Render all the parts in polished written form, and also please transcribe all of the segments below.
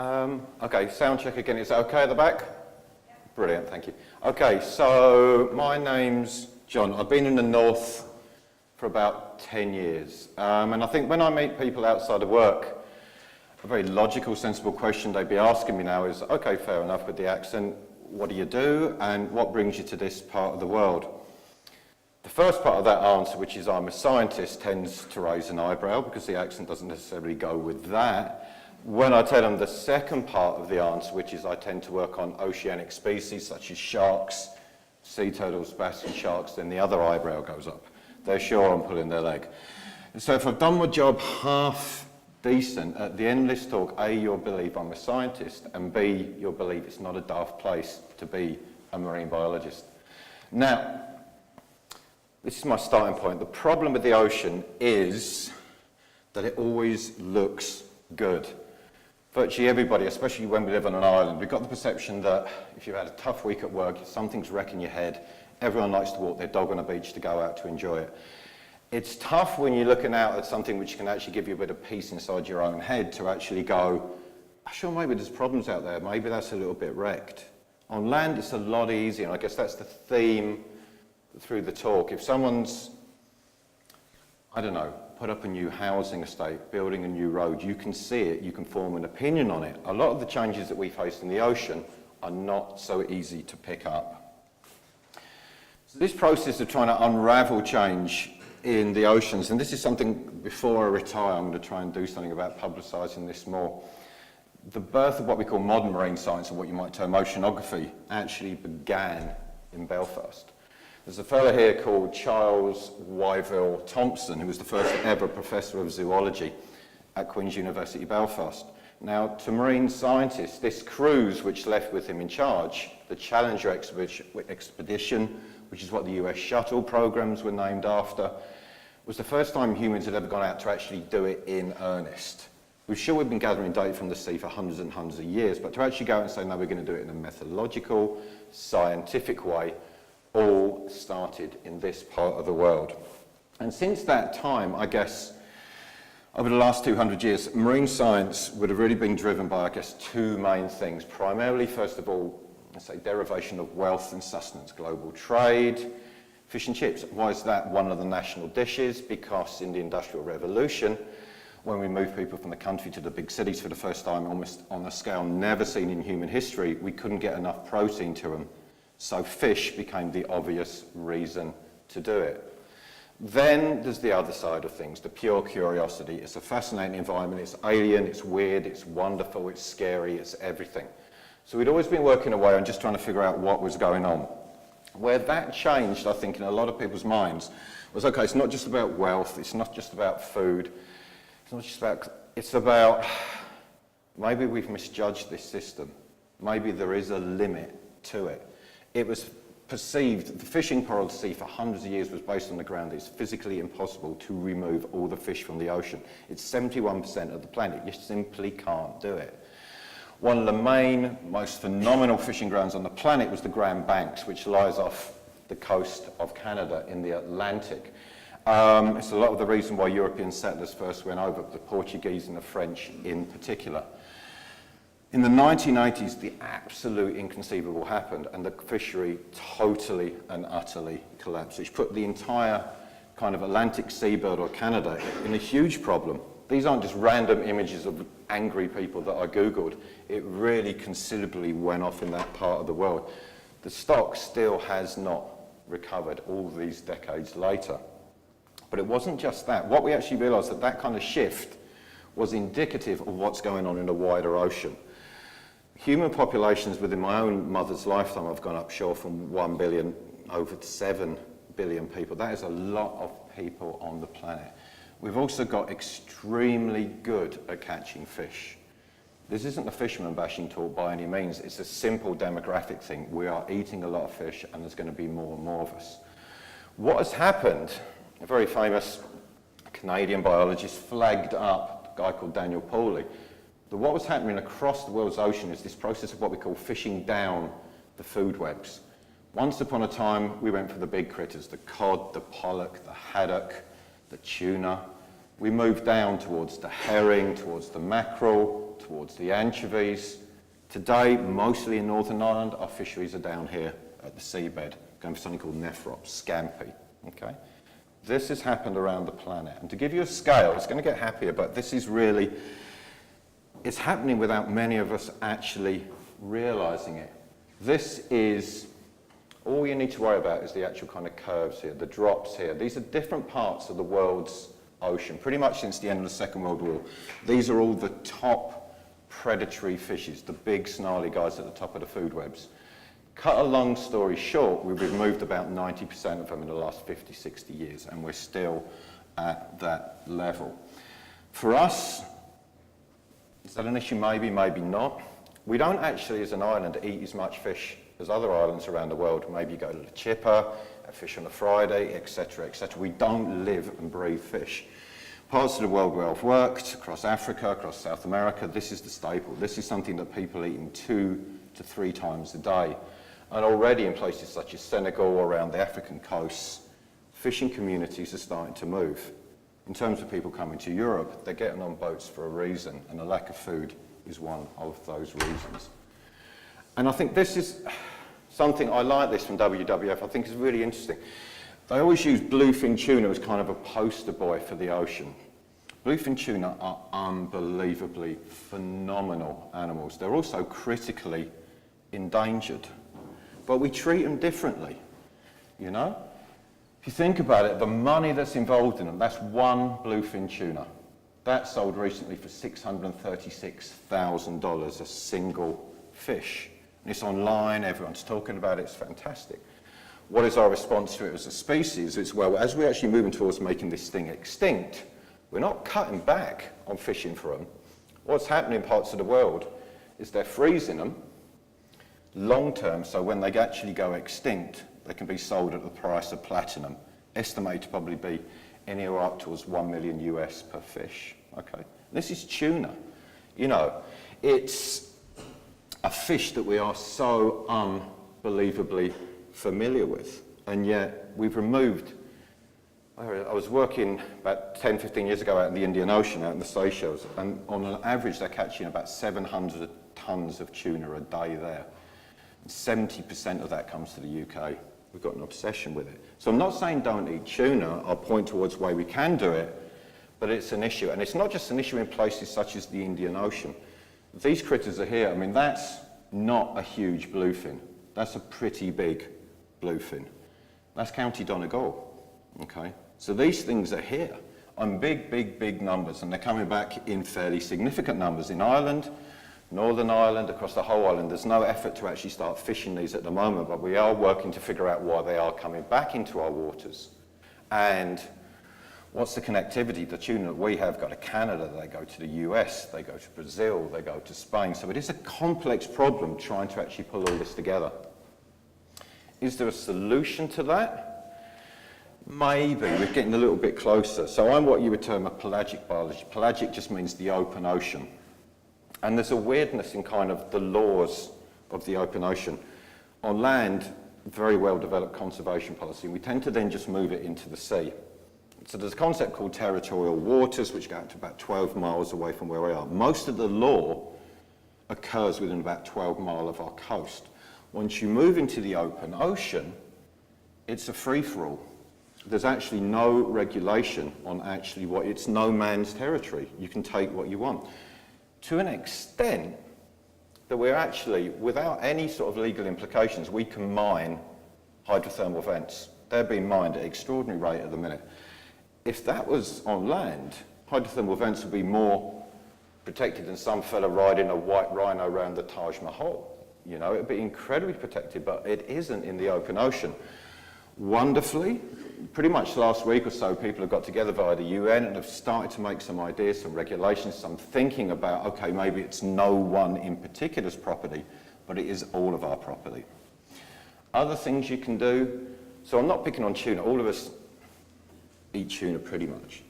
Okay, sound check again. Is that okay at the back? Yeah. Brilliant, thank you. Okay, so my name's John. I've been in the north for about 10 years. And I think when I meet people outside of work, a very logical, sensible question they'd be asking me now is, okay, fair enough with the accent, what do you do and what brings you to this part of the world? The first part of that answer, which is I'm a scientist, tends to raise an eyebrow because the accent doesn't necessarily go with that. When I tell them the second part of the answer, which is I tend to work on oceanic species such as sharks, sea turtles, bass and sharks, then the other eyebrow goes up. They're sure I'm pulling their leg. So if I've done my job half decent, at the end of this talk, A, you'll believe I'm a scientist, and B, you'll believe it's not a daft place to be a marine biologist. Now, this is my starting point. The problem with the ocean is that it always looks good. Virtually everybody, especially when we live on an island, we've got the perception that if you've had a tough week at work, something's wrecking your head, everyone likes to walk their dog on a beach to go out to enjoy it. It's tough when you're looking out at something which can actually give you a bit of peace inside your own head to actually go, sure, maybe there's problems out there, maybe that's a little bit wrecked. On land, it's a lot easier, and I guess that's the theme through the talk. If someone's, I don't know, put up a new housing estate, building a new road, you can see it, you can form an opinion on it. A lot of the changes that we face in the ocean are not so easy to pick up. So this process of trying to unravel change in the oceans, and this is something before I retire, I'm going to try and do something about publicising this more. The birth of what we call modern marine science, or what you might term oceanography, actually began in Belfast. There's a fellow here called Charles Wyville Thompson, who was the first ever professor of zoology at Queen's University, Belfast. Now, to marine scientists, this cruise which left with him in charge, the Challenger expedition, which is what the US shuttle programs were named after, was the first time humans had ever gone out to actually do it in earnest. We're sure we've been gathering data from the sea for hundreds and hundreds of years, but to actually go out and say, no, we're going to do it in a methodological, scientific way, all started in this part of the world. And since that time, I guess, over the last 200 years, marine science would have really been driven by, I guess, two main things. Primarily, first of all, let's say derivation of wealth and sustenance, global trade, fish and chips. Why is that one of the national dishes? Because in the Industrial Revolution, when we moved people from the country to the big cities for the first time, almost on a scale never seen in human history, we couldn't get enough protein to them. So fish became the obvious reason to do it. Then there's the other side of things, the pure curiosity. It's a fascinating environment, it's alien, it's weird, it's wonderful, it's scary, it's everything. So we'd always been working away on just trying to figure out what was going on. Where that changed, I think, in a lot of people's minds was, okay, it's not just about wealth, it's not just about food, it's about maybe we've misjudged this system. Maybe there is a limit to it. It was perceived, the fishing policy for hundreds of years was based on the ground. It's physically impossible to remove all the fish from the ocean. It's 71% of the planet. You simply can't do it. One of the main, most phenomenal fishing grounds on the planet was the Grand Banks, which lies off the coast of Canada in the Atlantic. It's a lot of the reason why European settlers first went over, the Portuguese and the French in particular. In the 1980s, the absolute inconceivable happened, and the fishery totally and utterly collapsed, which put the entire kind of Atlantic seabird or Canada in a huge problem. These aren't just random images of angry people that I Googled. It really considerably went off in that part of the world. The stock still has not recovered all these decades later. But it wasn't just that. What we actually realised that kind of shift was indicative of what's going on in the wider ocean. Human populations within my own mother's lifetime have gone up short from 1 billion over to 7 billion people. That is a lot of people on the planet. We've also got extremely good at catching fish. This isn't a fisherman bashing talk by any means. It's a simple demographic thing. We are eating a lot of fish and there's going to be more and more of us. What has happened, a very famous Canadian biologist flagged up a guy called Daniel Pauly, that what was happening across the world's ocean is this process of what we call fishing down the food webs. Once upon a time, we went for the big critters, the cod, the pollock, the haddock, the tuna, We moved down towards the herring, towards the mackerel, towards the anchovies. Today, mostly in Northern Ireland, our fisheries are down here at the seabed, going for something called nephrops, scampi, okay? This has happened around the planet. And to give you a scale, it's going to get happier, but this is really, it's happening without many of us actually realizing it. This is, all you need to worry about is the actual kind of curves here, the drops here. These are different parts of the world's ocean, pretty much since the end of the Second World War. These are all the top predatory fishes, the big snarly guys at the top of the food webs. Cut a long story short, we've removed about 90% of them in the last 50, 60 years, and we're still at that level. For us, is that an issue? Maybe, maybe not. We don't actually, as an island, eat as much fish as other islands around the world. Maybe you go to the Chipper, have fish on a Friday, etc., etc. We don't live and breathe fish. Parts of the world where I've worked, across Africa, across South America, this is the staple. This is something that people eat in 2 to 3 times a day. And already in places such as Senegal or around the African coasts, fishing communities are starting to move. In terms of people coming to Europe, they're getting on boats for a reason, and the lack of food is one of those reasons. And I think this is something, I like this from WWF, I think it's really interesting. They always use bluefin tuna as kind of a poster boy for the ocean. Bluefin tuna are unbelievably phenomenal animals. They're also critically endangered. But we treat them differently, you know? If you think about it, the money that's involved in them, that's one bluefin tuna. That sold recently for $636,000, a single fish. And it's online, everyone's talking about it, it's fantastic. What is our response to it as a species? It's, well, as we're actually moving towards making this thing extinct, we're not cutting back on fishing for them. What's happening in parts of the world is they're freezing them long term, so when they actually go extinct, they can be sold at the price of platinum, estimated to probably be anywhere up towards $1 million US per fish. Okay, this is tuna. You know, it's a fish that we are so unbelievably familiar with, and yet we've removed. I was working about 10, 15 years ago out in the Indian Ocean, out in the Seychelles, and on an average they're catching about 700 tons of tuna a day there. 70% of that comes to the UK. We've got an obsession with it. So I'm not saying don't eat tuna. I'll point towards the way we can do it, but it's an issue. And it's not just an issue in places such as the Indian Ocean. These critters are here. I mean, that's not a huge bluefin. That's a pretty big bluefin. That's County Donegal, okay? So these things are here on big, big, big numbers, and they're coming back in fairly significant numbers in Ireland, Northern Ireland, across the whole island. There's no effort to actually start fishing these at the moment, but we are working to figure out why they are coming back into our waters. And what's the connectivity? The tuna that we have go to Canada, they go to the US, they go to Brazil, they go to Spain. So it is a complex problem trying to actually pull all this together. Is there a solution to that? Maybe. We're getting a little bit closer. So I'm what you would term a pelagic biologist. Pelagic just means the open ocean. And there's a weirdness in kind of the laws of the open ocean. On land, very well developed conservation policy. We tend to then just move it into the sea. So there's a concept called Territorial Waters, which go out to about 12 miles away from where we are. Most of the law occurs within about 12 miles of our coast. Once you move into the open ocean, it's a free-for-all. There's actually no regulation on actually what, it's no man's territory. You can take what you want. To an extent that we're actually, without any sort of legal implications, we can mine hydrothermal vents. They're being mined at an extraordinary rate at the minute. If that was on land, hydrothermal vents would be more protected than some fella riding a white rhino around the Taj Mahal. You know, it'd be incredibly protected, but it isn't in the open ocean. Wonderfully, pretty much last week or so, people have got together via the UN and have started to make some ideas, some regulations, some thinking about, okay, maybe it's no one in particular's property, but it is all of our property. Other things you can do, so I'm not picking on tuna, all of us eat tuna pretty much.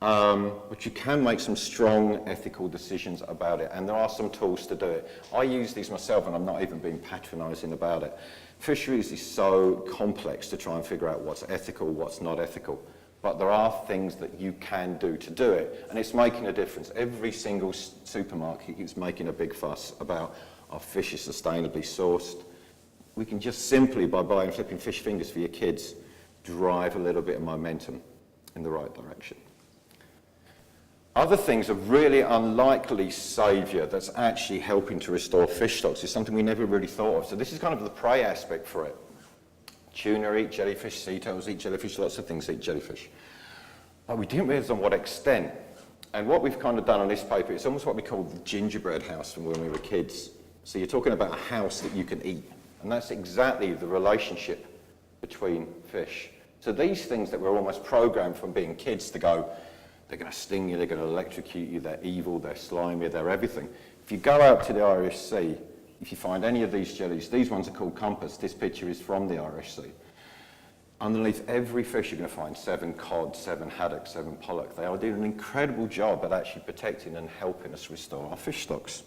But you can make some strong ethical decisions about it, and there are some tools to do it. I use these myself, and I'm not even being patronising about it. Fisheries is so complex to try and figure out what's ethical, what's not ethical. but there are things that you can do to do it, and it's making a difference. Every single supermarket is making a big fuss about our fish is sustainably sourced. We can just simply, by buying flipping fish fingers for your kids, drive a little bit of momentum in the right direction. Other things, a really unlikely saviour that's actually helping to restore fish stocks is something we never really thought of. So this is kind of the prey aspect for it. Tuna eat jellyfish, sea turtles eat jellyfish, lots of things eat jellyfish. But we didn't realise on what extent. And what we've kind of done on this paper, it's almost what we call the gingerbread house from when we were kids. So you're talking about a house that you can eat. And that's exactly the relationship between fish. So these things that we're almost programmed from being kids to go, they're going to sting you, they're going to electrocute you, they're evil, they're slimy, they're everything. If you go out to the Irish Sea, if you find any of these jellies, these ones are called compass. This picture is from the Irish Sea. Underneath every fish you're going to find 7 cod, 7 haddock, 7 pollock. They are doing an incredible job at actually protecting and helping us restore our fish stocks.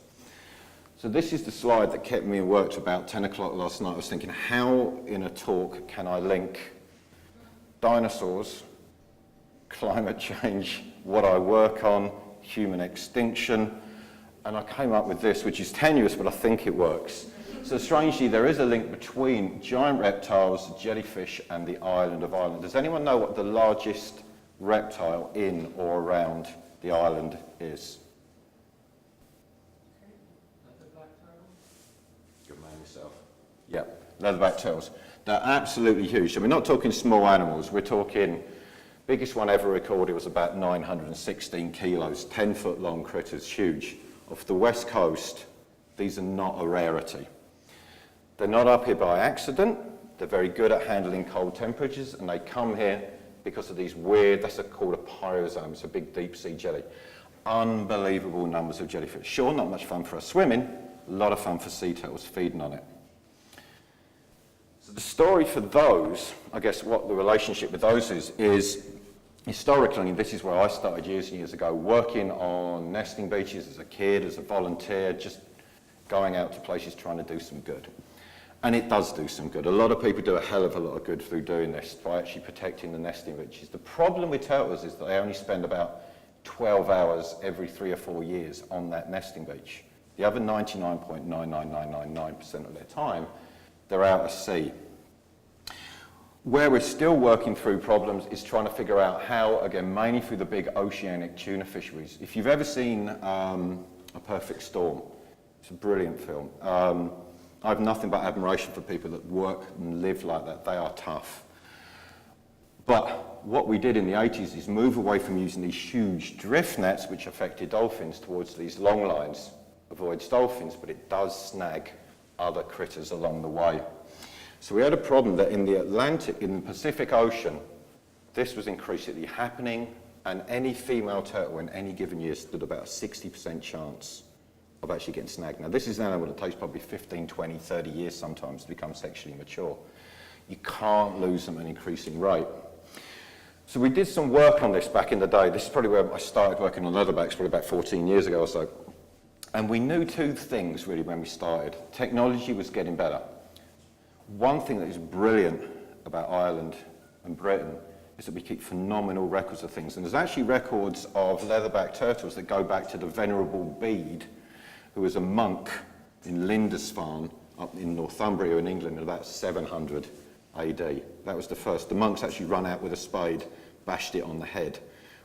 So this is the slide that kept me in work to about 10 o'clock last night. I was thinking, how in a talk can I link dinosaurs, climate change, what I work on, human extinction, and I came up with this, which is tenuous, but I think it works. So strangely, there is a link between giant reptiles, jellyfish, and the island of Ireland. Does anyone know what the largest reptile in or around the island is? Good man yourself. Yeah, leatherback turtles. They're absolutely huge. So we're not talking small animals, we're talking, biggest one ever recorded was about 916 kilos, 10-foot long critters, huge. Off the west coast, these are not a rarity. They're not up here by accident. They're very good at handling cold temperatures, and they come here because of these weird, that's called a pyrosome, it's a big deep sea jelly. Unbelievable numbers of jellyfish. Sure, not much fun for us swimming, a lot of fun for sea turtles feeding on it. So the story for those, I guess what the relationship with those is historically, and this is where I started years and years ago, working on nesting beaches as a kid, as a volunteer, just going out to places trying to do some good. And it does do some good. A lot of people do a hell of a lot of good through doing this, by actually protecting the nesting beaches. The problem with turtles is that they only spend about 12 hours every 3 or 4 years on that nesting beach. The other 99.99999% of their time, they're out at sea. Where we're still working through problems is trying to figure out how, again, mainly through the big oceanic tuna fisheries. If you've ever seen A Perfect Storm, it's a brilliant film. I have nothing but admiration for people that work and live like that. They are tough. But what we did in the 80s is move away from using these huge drift nets, which affected dolphins, towards these long lines. Avoids dolphins, but it does snag other critters along the way. So we had a problem that in the Atlantic, in the Pacific Ocean, this was increasingly happening, and any female turtle in any given year stood about a 60% chance of actually getting snagged. Now, this is an animal that takes probably 15, 20, 30 years sometimes to become sexually mature. You can't lose them at an increasing rate. So we did some work on this back in the day. This is probably where I started working on leatherbacks, probably about 14 years ago or so. And we knew 2 things really when we started. Technology was getting better. One thing that is brilliant about Ireland and Britain is that we keep phenomenal records of things. And there's actually records of leatherback turtles that go back to the Venerable Bede, who was a monk in Lindisfarne up in Northumbria in England in about 700 AD. That was the first. The monks actually run out with a spade, bashed it on the head,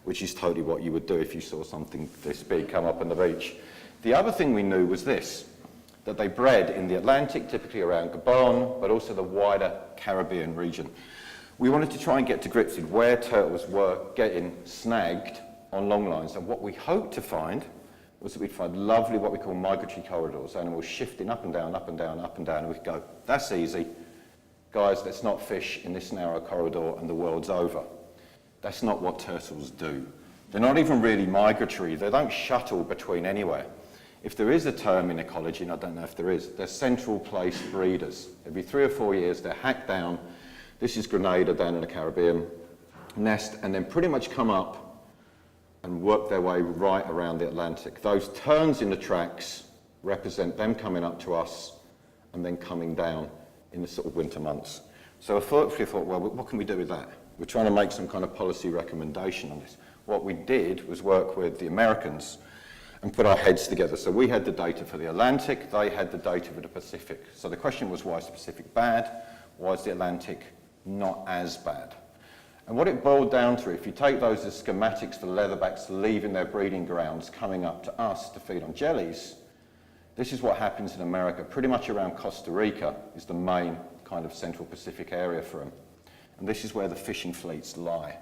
which is totally what you would do if you saw something this big come up on the beach. The other thing we knew was this, that they bred in the Atlantic, typically around Gabon, but also the wider Caribbean region. We wanted to try and get to grips with where turtles were getting snagged on long lines, and what we hoped to find was that we'd find lovely, what we call migratory corridors, animals shifting up and down, up and down, up and down, and we could go, that's easy. Guys, let's not fish in this narrow corridor and the world's over. That's not what turtles do. They're not even really migratory. They don't shuttle between anywhere. If there is a term in ecology, and I don't know if there is, they're central place breeders. Every 3 or 4 years, they're hacked down. This is Grenada down in the Caribbean, nest, and then pretty much come up and work their way right around the Atlantic. Those turns in the tracks represent them coming up to us and then coming down in the sort of winter months. So I thought, well, what can we do with that? We're trying to make some kind of policy recommendation on this. What we did was work with the Americans and put our heads together. So we had the data for the Atlantic, they had the data for the Pacific. So the question was, why is the Pacific bad? Why is the Atlantic not as bad? And what it boiled down to, if you take those as schematics for leatherbacks leaving their breeding grounds, coming up to us to feed on jellies, this is what happens in America. Pretty much around Costa Rica is the main kind of Central Pacific area for them. And this is where the fishing fleets lie.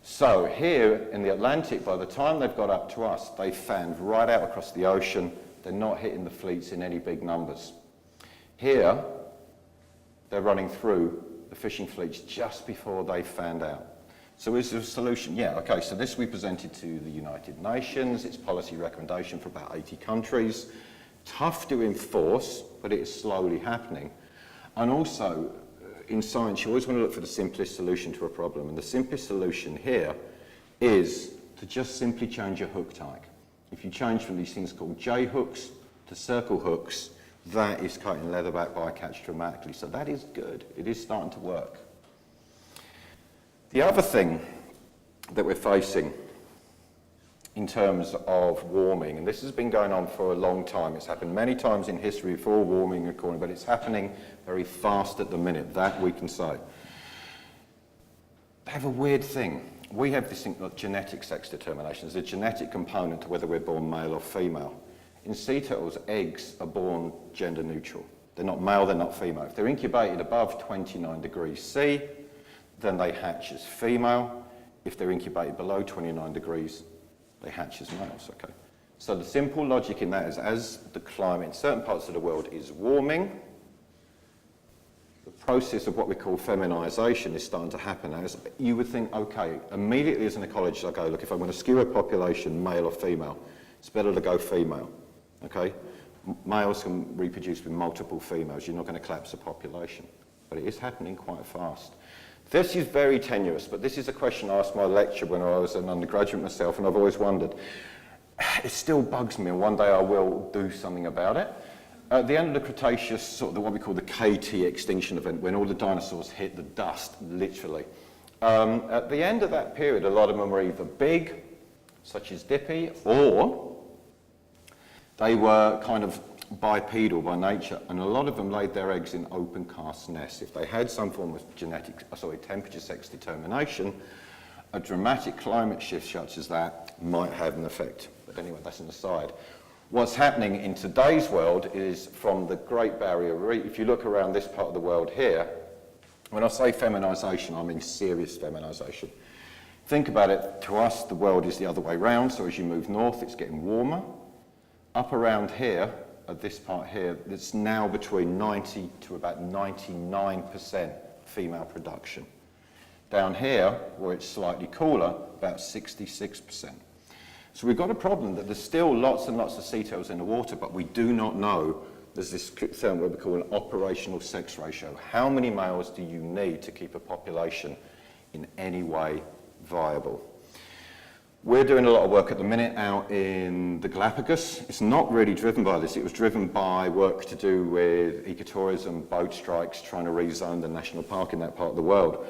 So here in the Atlantic, by the time they've got up to us, they've fanned right out across the ocean. They're not hitting the fleets in any big numbers. Here, they're running through the fishing fleets just before they fanned out. So is there a solution? Yeah, okay, so this we presented to the United Nations. It's policy recommendation for about 80 countries. Tough to enforce, but it is slowly happening. And also, in science, you always want to look for the simplest solution to a problem. And the simplest solution here is to just simply change your hook type. If you change from these things called J hooks to circle hooks, that is cutting leatherback bycatch dramatically. So that is good. It is starting to work. The other thing that we're facing in terms of warming, and this has been going on for a long time. It's happened many times in history before warming and cooling, but it's happening very fast at the minute, that we can say. They have a weird thing. We have this thing called genetic sex determination. There's a genetic component to whether we're born male or female. In sea turtles, eggs are born gender neutral. They're not male, they're not female. If they're incubated above 29 degrees C, then they hatch as female. If they're incubated below 29 degrees, they hatch as males, okay? So the simple logic in that is, as the climate in certain parts of the world is warming, the process of what we call feminisation is starting to happen. As you would think, okay, immediately as an ecologist, I go, look, if I want to skew a population, male or female, it's better to go female, okay? Males can reproduce with multiple females. You're not going to collapse the population. But it is happening quite fast. This is very tenuous, but this is a question I asked my lecturer when I was an undergraduate myself, and I've always wondered. It still bugs me, and one day I will do something about it. At the end of the Cretaceous, sort of what we call the Kt Extinction event, when all the dinosaurs hit the dust, literally. At the end of that period, a lot of them were either big, such as Dippy, or they were kind of bipedal by nature, and a lot of them laid their eggs in open cast nests. If they had some form of temperature sex determination, a dramatic climate shift such as that might have an effect. But anyway, that's an aside. What's happening in today's world is from the Great Barrier Reef. If you look around this part of the world here, when I say feminisation, I mean serious feminisation. Think about it, to us the world is the other way round, so as you move north it's getting warmer. Up around here, at this part here, it's now between 90 to about 99% female production. Down here, where it's slightly cooler, about 66%. So we've got a problem that there's still lots and lots of sea turtles in the water, but we do not know. There's this term what we call an operational sex ratio. How many males do you need to keep a population in any way viable? We're doing a lot of work at the minute out in the Galapagos. It's not really driven by this. It was driven by work to do with ecotourism, boat strikes, trying to rezone the national park in that part of the world.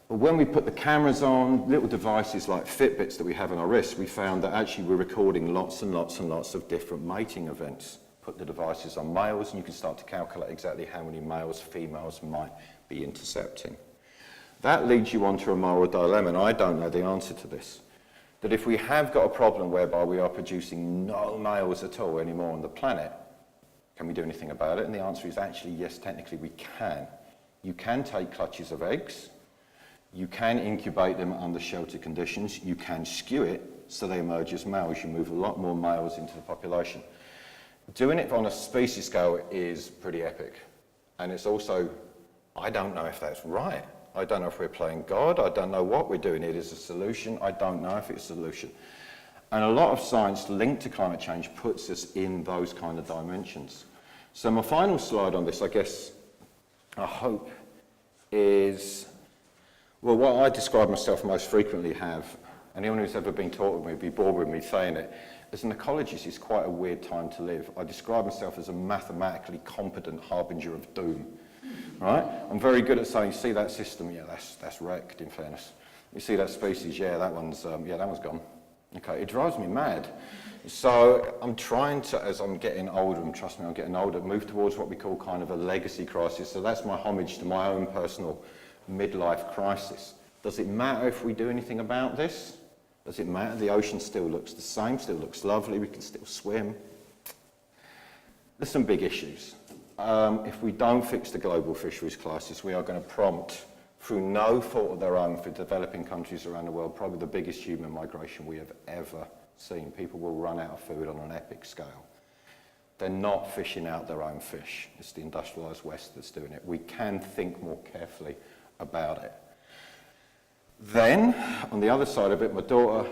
But when we put the cameras on, little devices like Fitbits that we have on our wrists, we found that actually we're recording lots and lots and lots of different mating events. Put the devices on males and you can start to calculate exactly how many males, females might be intercepting. That leads you onto a moral dilemma, and I don't know the answer to this. That if we have got a problem whereby we are producing no males at all anymore on the planet, can we do anything about it? And the answer is actually yes, technically we can. You can take clutches of eggs, you can incubate them under sheltered conditions, you can skew it so they emerge as males, you move a lot more males into the population. Doing it on a species scale is pretty epic. And it's also, I don't know if that's right. I don't know if we're playing God. I don't know what we're doing. It is a solution. I don't know if it's a solution. And a lot of science linked to climate change puts us in those kind of dimensions. So my final slide on this, I guess, I hope, is, well, what I describe myself most frequently have, anyone who's ever been taught with me would be bored with me saying it, as an ecologist, it's quite a weird time to live. I describe myself as a mathematically competent harbinger of doom. right? I'm very good at saying, see that system? Yeah, that's wrecked, in fairness. You see that species? Yeah, that one's gone. Okay, it drives me mad. So I'm trying to, as I'm getting older, and trust me, I'm getting older, move towards what we call kind of a legacy crisis. So that's my homage to my own personal midlife crisis. Does it matter if we do anything about this? Does it matter? The ocean still looks the same, still looks lovely, we can still swim. There's some big issues. If we don't fix the global fisheries crisis, we are going to prompt, through no fault of their own, for developing countries around the world, probably the biggest human migration we have ever seen. People will run out of food on an epic scale. They're not fishing out their own fish. It's the industrialised West that's doing it. We can think more carefully about it. Then, on the other side of it, my daughter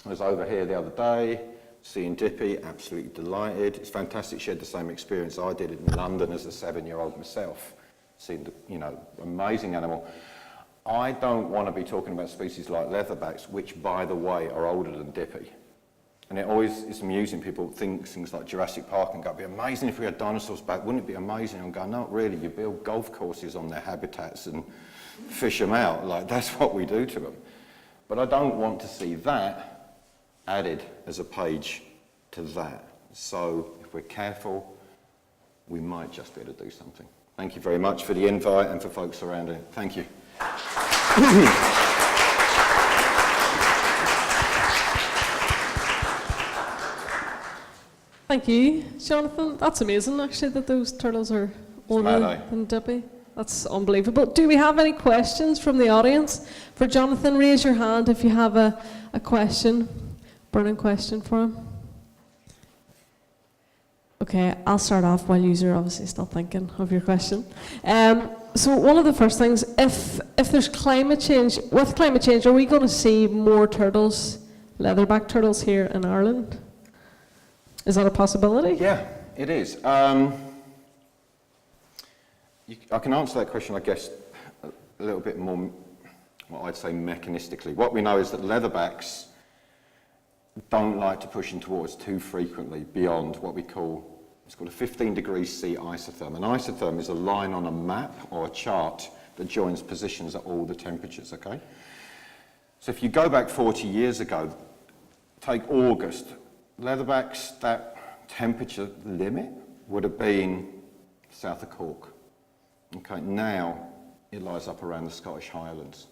was over here the other day, seeing Dippy, absolutely delighted. It's fantastic she had the same experience I did in London as a 7-year-old myself, seeing the, amazing animal. I don't want to be talking about species like leatherbacks, which, by the way, are older than Dippy. And it always is amusing. People think things like Jurassic Park and go, it'd be amazing if we had dinosaurs back. Wouldn't it be amazing? And go, not really. You build golf courses on their habitats and fish them out. Like, that's what we do to them. But I don't want to see that added as a page to that. So if we're careful, we might just be able to do something. Thank you very much for the invite and for folks around it. Thank you. Thank you, Jonathan. That's amazing, actually, that those turtles are older than Dippy. That's unbelievable. Do we have any questions from the audience for Jonathan? Raise your hand if you have a question, burning question for him. Okay, I'll start off while you're obviously still thinking of your question. So one of the first things, if there's climate change, with climate change, are we going to see more turtles, leatherback turtles here in Ireland? Is that a possibility? Yeah, it is. I can answer that question, I guess, a little bit more, what I'd say, mechanistically. What we know is that leatherbacks don't like to push into waters too frequently beyond what we call, it's called a 15 degrees C isotherm. An isotherm is a line on a map or a chart that joins positions at all the temperatures, okay? So if you go back 40 years ago, take August, leatherbacks, that temperature limit would have been south of Cork. Okay, now it lies up around the Scottish Highlands.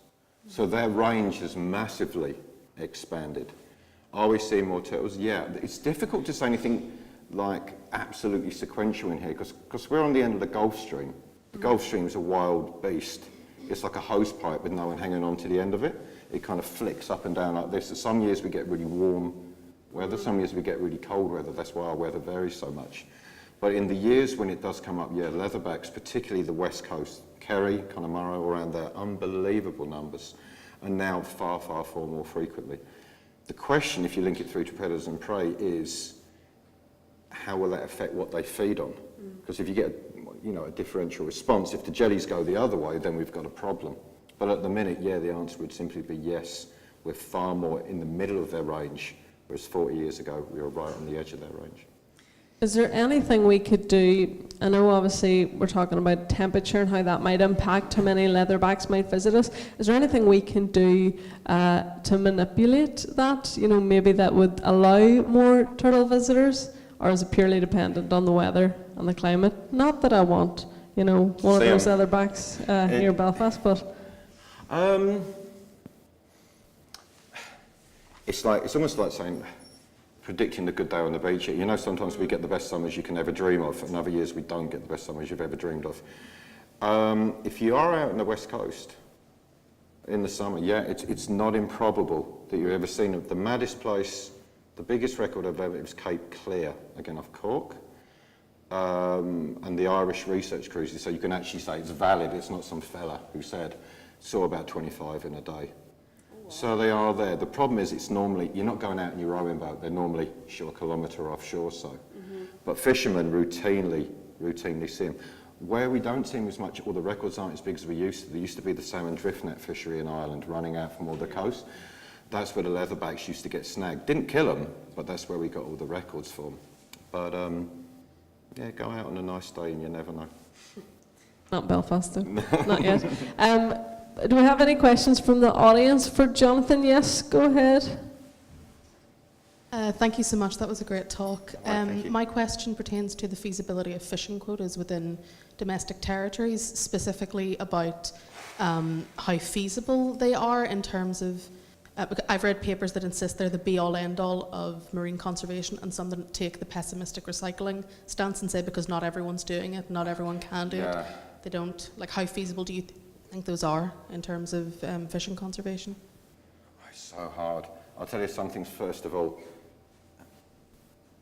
So their range has massively expanded. Are we seeing more turtles? Yeah, it's difficult to say anything like absolutely sequential in here because we're on the end of the Gulf Stream. The Gulf Stream is a wild beast. It's like a hose pipe with no one hanging on to the end of it. It kind of flicks up and down like this. So some years we get really warm weather, some years we get really cold weather. That's why our weather varies so much. But in the years when it does come up, yeah, leatherbacks, particularly the west coast, Kerry, Connemara, around there, unbelievable numbers, and now far, far, far more frequently. The question, if you link it through to predators and prey, is how will that affect what they feed on? Because if you get a differential response, if the jellies go the other way, then we've got a problem. But at the minute, yeah, the answer would simply be yes. We're far more in the middle of their range, whereas 40 years ago, we were right on the edge of their range. Is there anything we could do? I know obviously we're talking about temperature and how that might impact how many leatherbacks might visit us. Is there anything we can do to manipulate that? Maybe that would allow more turtle visitors, or is it purely dependent on the weather and the climate? Not that I want, one of those leatherbacks near Belfast, but. It's almost like saying, predicting the good day on the beach. Sometimes we get the best summers you can ever dream of, and other years we don't get the best summers you've ever dreamed of. If you are out on the west coast in the summer, yeah, it's not improbable that you've ever seen it. The maddest place, the biggest record I've ever, it was Cape Clear, again off Cork, and the Irish research cruises, so you can actually say it's valid, it's not some fella who said, saw about 25 in a day. So they are there. The problem is it's normally, you're not going out in your rowing boat, they're normally a kilometre offshore, But fishermen routinely see them. Where we don't see them as much, or the records aren't as big as we used to, there used to be the salmon drift net fishery in Ireland running out from all the coast. That's where the leatherbacks used to get snagged. Didn't kill them, but that's where we got all the records for them. But yeah, go out on a nice day and you never know. Not Belfast, though. Not yet. Do we have any questions from the audience for Jonathan? Yes, go ahead. Thank you so much. That was a great talk. Thank you. My question pertains to the feasibility of fishing quotas within domestic territories, specifically about how feasible they are in terms of. I've read papers that insist they're the be-all, end-all of marine conservation, and some that take the pessimistic recycling stance and say because not everyone's doing it, not everyone can do it, they don't. Like, how feasible do you think those are in terms of fishing conservation? It's so hard. I'll tell you some things first of all.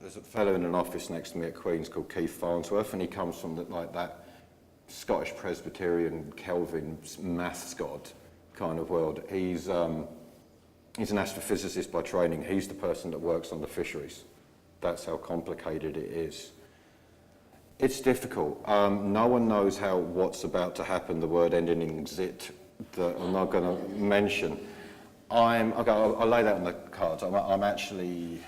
There's a fellow in an office next to me at Queen's called Keith Farnsworth, and he comes from that Scottish Presbyterian Kelvin maths god kind of world. He's an astrophysicist by training. He's the person that works on the fisheries. That's how complicated it is. It's difficult. No one knows what's about to happen, the word ending in "zit" that I'm not going to mention. I'll lay that on the cards. I'm actually,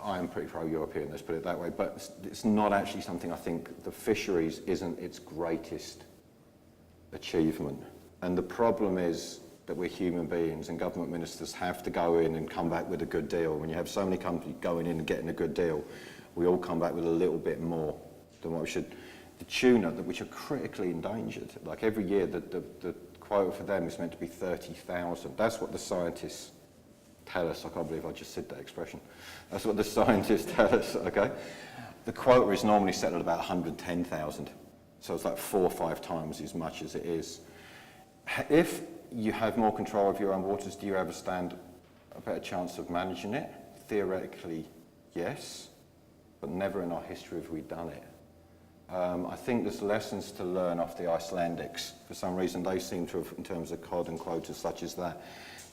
I am pretty pro-European, let's put it that way, but it's not actually something I think the fisheries isn't its greatest achievement. And the problem is that we're human beings and government ministers have to go in and come back with a good deal. When you have so many companies going in and getting a good deal, we all come back with a little bit more than what we should. The tuna, which are critically endangered, like every year the quota for them is meant to be 30,000. That's what the scientists tell us. I can't believe I just said that expression. That's what the scientists tell us, okay? The quota is normally set at about 110,000. So it's like 4 or 5 times as much as it is. If you have more control of your own waters, do you ever stand a better chance of managing it? Theoretically, yes, but never in our history have we done it. I think there's lessons to learn off the Icelandics. For some reason, they seem to have, in terms of cod and quotas such as that,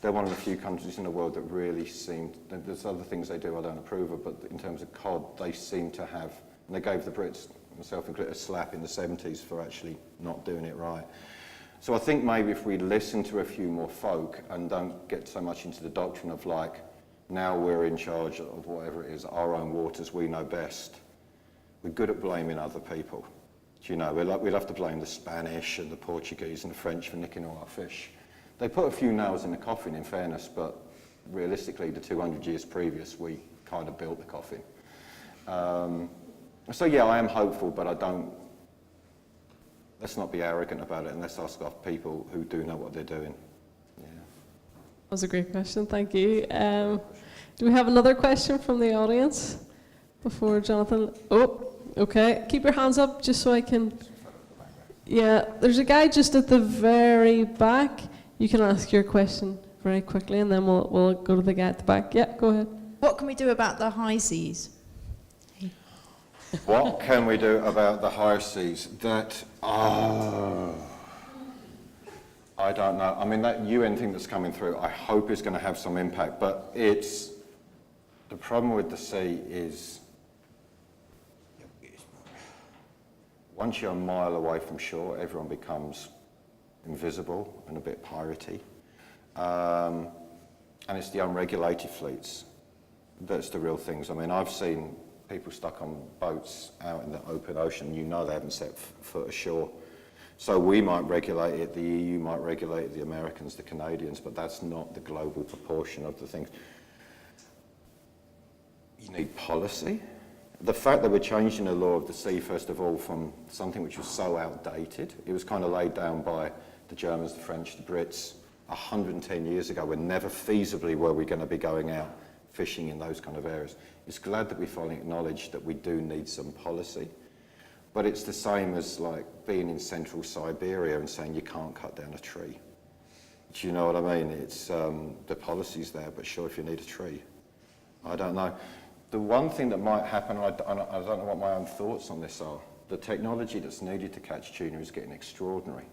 they're one of the few countries in the world that really seem, there's other things they do I don't approve of, but in terms of cod, they seem to have, and they gave the Brits, myself included, a slap in the 70s for actually not doing it right. So I think maybe if we listen to a few more folk and don't get so much into the doctrine of like, now we're in charge of whatever it is, our own waters, we know best. We're good at blaming other people. Do you know, we'll have to blame the Spanish and the Portuguese and the French for nicking all our fish. They put a few nails in the coffin, in fairness, but realistically, the 200 years previous, we kind of built the coffin. So yeah, I am hopeful, but I don't, let's not be arrogant about it and let's ask our people who do know what they're doing. Yeah. That was a great question, thank you. Do we have another question from the audience before Jonathan? Oh, okay. Keep your hands up just so I can. Yeah, there's a guy just at the very back. You can ask your question very quickly and then we'll go to the guy at the back. Yeah, go ahead. What can we do about the high seas? What can we do about the high seas? I don't know. I mean, that UN thing that's coming through, I hope is going to have some impact, but the problem with the sea is once you're a mile away from shore, everyone becomes invisible and a bit piratey. And it's the unregulated fleets that's the real things. I mean, I've seen people stuck on boats out in the open ocean, you know they haven't set foot ashore. So we might regulate it, the EU might regulate it, the Americans, the Canadians, but that's not the global proportion of the things. You need policy. The fact that we're changing the law of the sea, first of all, from something which was so outdated, it was kind of laid down by the Germans, the French, the Brits, 110 years ago, when never feasibly were we going to be going out fishing in those kind of areas. It's glad that we finally acknowledge that we do need some policy, but it's the same as like being in central Siberia and saying you can't cut down a tree. Do you know what I mean? It's the policy's there, but sure, if you need a tree. I don't know. The one thing that might happen, I don't know what my own thoughts on this are, the technology that's needed to catch tuna is getting extraordinary.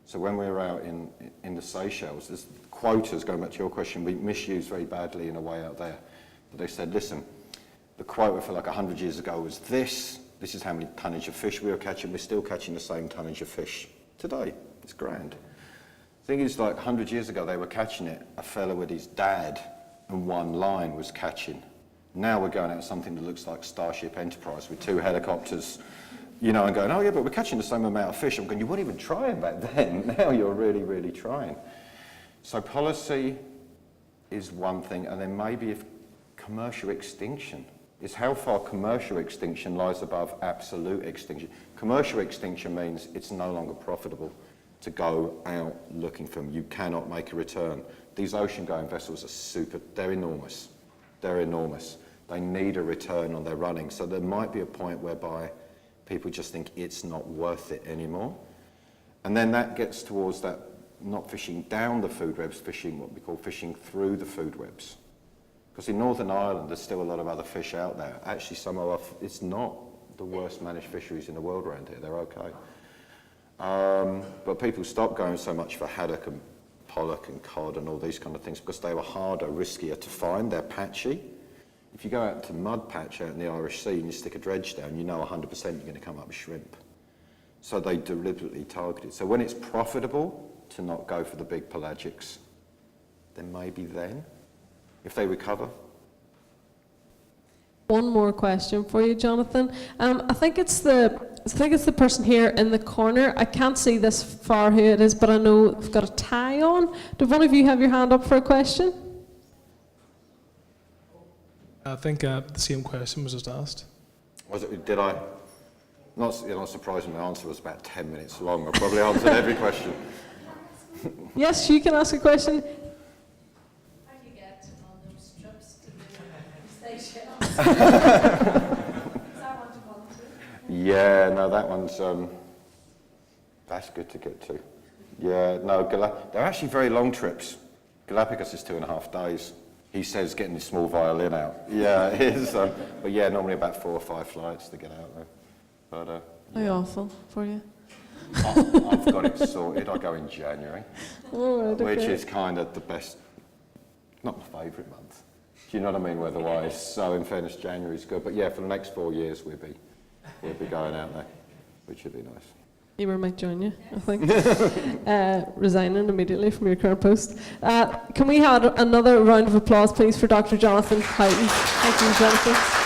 So when we were out in the Seychelles, there's quotas, going back to your question, we misused very badly in a way out there. But they said, listen, the quota for like 100 years ago was this is how many tonnage of fish we were catching, we're still catching the same tonnage of fish today. It's grand. The thing is, like 100 years ago, they were catching it, a fella with his dad and one line was catching. Now we're going out something that looks like Starship Enterprise with 2 helicopters you know, and going, oh yeah, but we're catching the same amount of fish. I'm going, you weren't even trying back then. Now you're really, really trying. So policy is one thing, and then maybe if commercial extinction is how far commercial extinction lies above absolute extinction. Commercial extinction means it's no longer profitable to go out looking for them. You cannot make a return. These ocean-going vessels are they're enormous. They're enormous. They need a return on their running. So there might be a point whereby people just think it's not worth it anymore. And then that gets towards that not fishing down the food webs, fishing what we call fishing through the food webs. Because in Northern Ireland, there's still a lot of other fish out there. Actually, it's not the worst managed fisheries in the world around here. They're okay. But people stopped going so much for haddock and pollock and cod and all these kind of things because they were harder, riskier to find. They're patchy. If you go out to mud patch out in the Irish Sea and you stick a dredge down, you know 100% you're going to come up with shrimp. So they deliberately targeted. So when it's profitable to not go for the big pelagics, then maybe then, if they recover. One more question for you, Jonathan. I think it's the person here in the corner. I can't see this far who it is, but I know they've got a tie on. Do one of you have your hand up for a question? I think the same question was just asked. Was it? Did I? Not surprising. My answer was about 10 minutes long. I probably answered every question. Yes, you can ask a question. How do you get on those trips to the Seychelles? Is that one to volunteer? Yeah, no, that one's that's good to get to. Yeah, no, they're actually very long trips. Galapagos is 2.5 days. He says getting his small violin out. Yeah, it is. But yeah, normally about 4 or 5 flights to get out there. But How awful for you. I've got it sorted. I go in January, which is kind of the best, not my favourite month. Do you know what I mean, weather-wise? So in fairness, January's good. But yeah, for the next 4 years, we'll be going out there, which would be nice. Emer might join you, I think. Resigning immediately from your current post. Can we have another round of applause, please, for Dr. Jonathan Houghton? Thank you, Jonathan.